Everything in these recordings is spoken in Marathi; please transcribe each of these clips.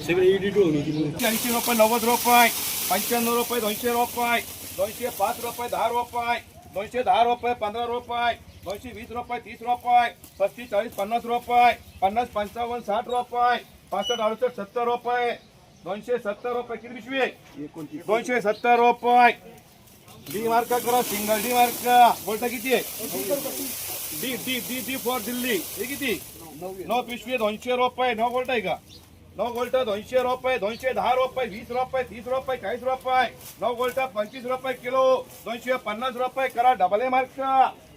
सगळे एडिट होऊन 80 रुपये 90 रुपये 95 रुपये 200 रुपये 205 रुपये 10 रुपये 210 रुपये 15 रुपये 220 रुपये 30 रुपये 35 40 50 रुपये 50 55 60 रुपये 65 68 70 रुपये 270 रुपये किती पिशवी 270 रुपये डी मार्क करा सिंगल डी मार्क बोलता किती आहे D D D D for Delhi हे किती 9 पिशवी 200 रुपये 9 बोलताय का 9 गोल्ट 200 रुपये 210 रुपये 20 रुपये 30 रुपये 40 रुपये 9 गोल्ट 25 रुपये किलो 250 रुपये करा डबल ए मार्क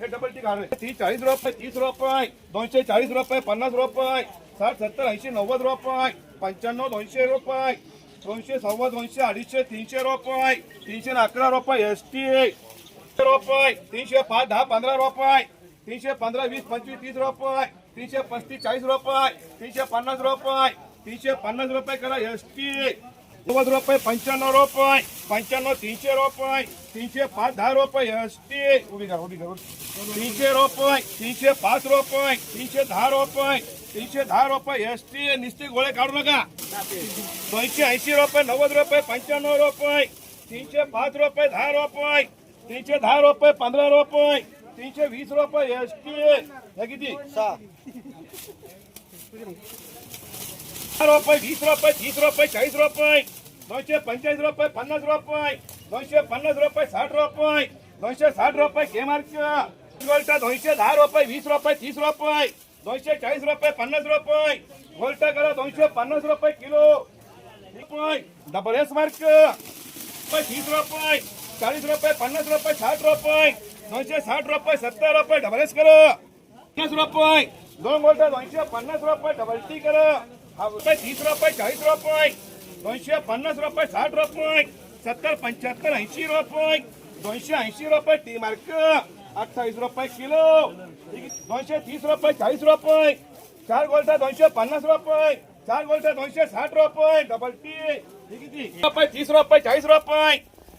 हे डबल टी घाल 40 रुपये 30 रुपये 240 रुपये 50 रुपये 60 70 80 90 रुपये 95 200 रुपये 200 सव्वा 200 250 300 रुपये 311 रुपये एसटी रुपये 305 10 15 रुपये 315 20 25 30 रुपये 335 40 रुपये 350 रुपये 350 रुपये करा एसटी 90 रुपये 95 रुपये 95 300 रुपये 305 10 रुपये एसटी उभी करा 300 रुपये 305 रुपये 310 रुपये 310 रुपये एसटी निस्ती गोळे काढू नका 280 रुपये 90 रुपये 95 रुपये 305 रुपये 10 रुपये 310 रुपये 15 रुपये 320 रुपये एसटी हे किती रुपये 20 रुपये 30 रुपये 40 रुपये 245 रुपये 50 रुपये 250 रुपये 60 रुपये 260 रुपये के मार्क गोल्टा 210 रुपये 20 रुपये 30 रुपये 240 रुपये 50 रुपये गोल्टा करा 250 रुपये किलो डबल एस मार्क 30 रुपये 40 रुपये 50 रुपये 60 रुपये 260 रुपये 70 रुपये डबल एस करा 50 रुपये 2 गोल्टा 250 रुपये डबल टी करा 30 रुपये 40 रुपये 250 रुपये 60 रुपये 70 75 80 रुपये 280 रुपये टी मार्क 28 रुपये किलो 230 रुपये 40 रुपये 4 गोल्टा 250 रुपये 4 गोल्टा 260 रुपये डबल टी रुपये 30 रुपये 40 रुपये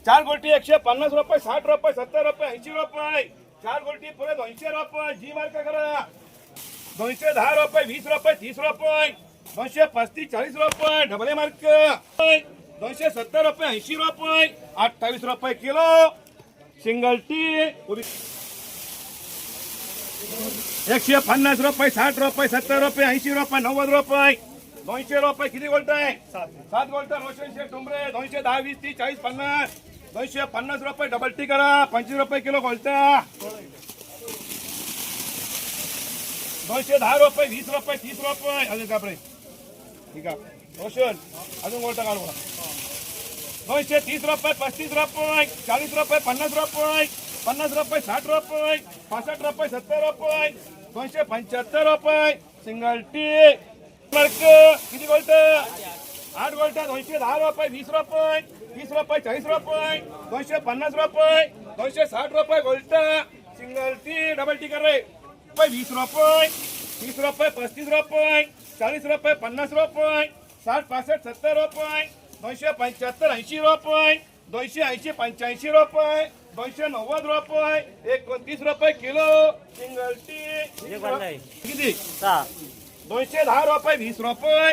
4 गोल्टी 150 रुपये 60 रुपये 70 रुपये 80 रुपये 4 गोल्टी पुरे 200 रुपये जी मार्क करा 210 रुपये 20 रुपये 30 रुपये 235 40 रुपये डबल ए मार्क 270 रुपये 80 रुपये 28 रुपये किलो सिंगल टी 150 रुपये 60 रुपये 70 रुपये 80 रुपये 90 रुपये 200 रुपये किती गोल्ट आहे 7 गोल्ट रोशन शेठ टुंबरे 210 20 30 40 50 250 रुपये डबल टी करा 25 रुपये किलो गोल्ट 210 रुपये 20 रुपये 30 रुपये अजून कापडे ठीक आहे रोशन अजून गोल्ट काढू 230 रुपये 35 रुपये 40 रुपये 50 रुपये 50 रुपये 60 रुपये 65 रुपये 70 रुपये 275 रुपये सिंगल टी मार्क किती गोल्ट 8 गोल्ट 210 रुपये 20 रुपये 30 रुपये 40 रुपये 250 रुपये 260 रुपये गोल्ट सिंगल टी डबल टी कर रे 20 रुपये 30 रुपये 35 रुपये 40 रुपये 50 रुपये 60 65 70 रुपये 275 80 रुपये 280 85 रुपये 290 रुपये 29 रुपये किलो सिंगल टी किती 210 रुपये 20 रुपये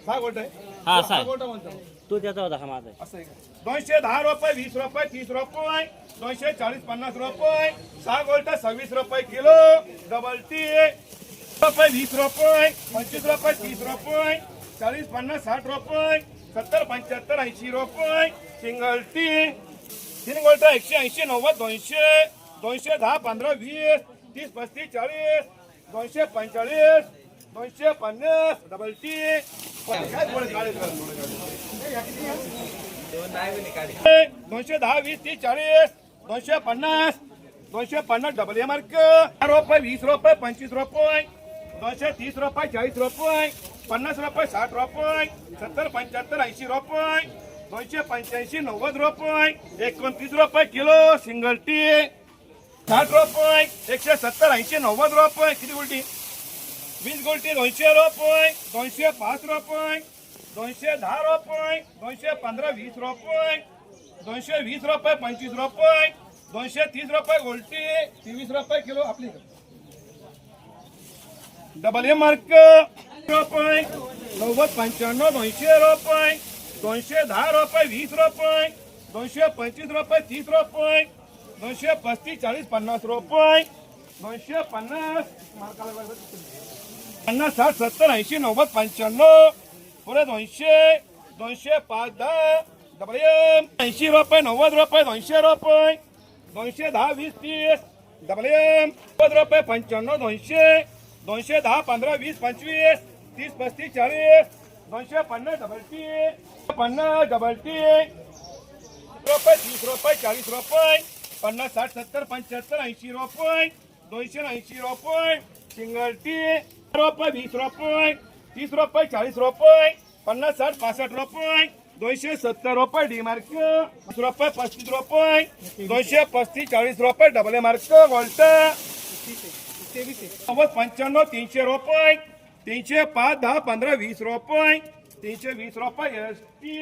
6 गोल्ट आहे हा 6 गोल्ट म्हणतो तू त्याचा होता का माझा असं आहे 210 रुपये 20 रुपये 30 रुपये 240 50 रुपये 6 गोल्ट 26 रुपये किलो डबल टी रुपये 20 रुपये 25 रुपये 30 रुपये 40 50 60 रुपये 70 75 80 रुपये सिंगल टी 3 गोल्ट 180 90 200 210 15 20 30 35 40 245 250 डबल टी काय बोल काढे 210 20 30 40 250 250 डबल ए मार्क रुपये 20 रुपये 25 रुपये 230 रुपये 40 रुपये 50 रुपये 60 रुपये 70 75 80 रुपये 285 90 रुपये 29 रुपये किलो सिंगल टी 60 रुपये 170 80 90 रुपये किती गोल्टी 20 गोल्टी 200 रुपये 205 रुपये 210 रुपये 215 20 रुपये 220 रुपये 25 रुपये 230 रुपये गोल्टी 23 रुपये किलो आपली डबल ए मार्क रुपये 90 95 200 रुपये 210 रुपये 20 रुपये 225 रुपये 30 रुपये 235 40 50 रुपये 250 50 60 70 80 90 95 पुढे 200 205 10 डबल 80 रुपये 90 रुपये 200 रुपये 210 20 30 डबल 90 रुपये 95 200 210 15 20 25 30 35 40 250 डबल टी 50 डबल टी रुपये 30 रुपये 40 रुपये 50 60 70 75 80 रुपये 280 रुपये सिंगल टी रुपये 20 रुपये 30 रुपये 40 रुपये 50 60 65 रुपये 270 रुपये डी मार्क 20 रुपये 35 रुपये 235 40 रुपये डबल मार्क गोल्ट 90 95 300 रुपये 305 10 15 20 रुपये 320 रुपये एस टी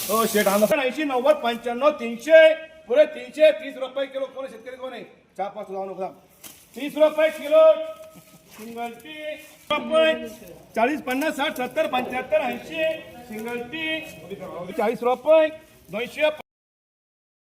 हो शेट 80 90 95 300 पुरे 330 रुपये किलो कोण शेतकरी कोण आहे 4-5 जाऊ नका 30 रुपये किलो सिंगल टी रुपये 40 50 60 70 75 80 सिंगल टी 40 रुपये 200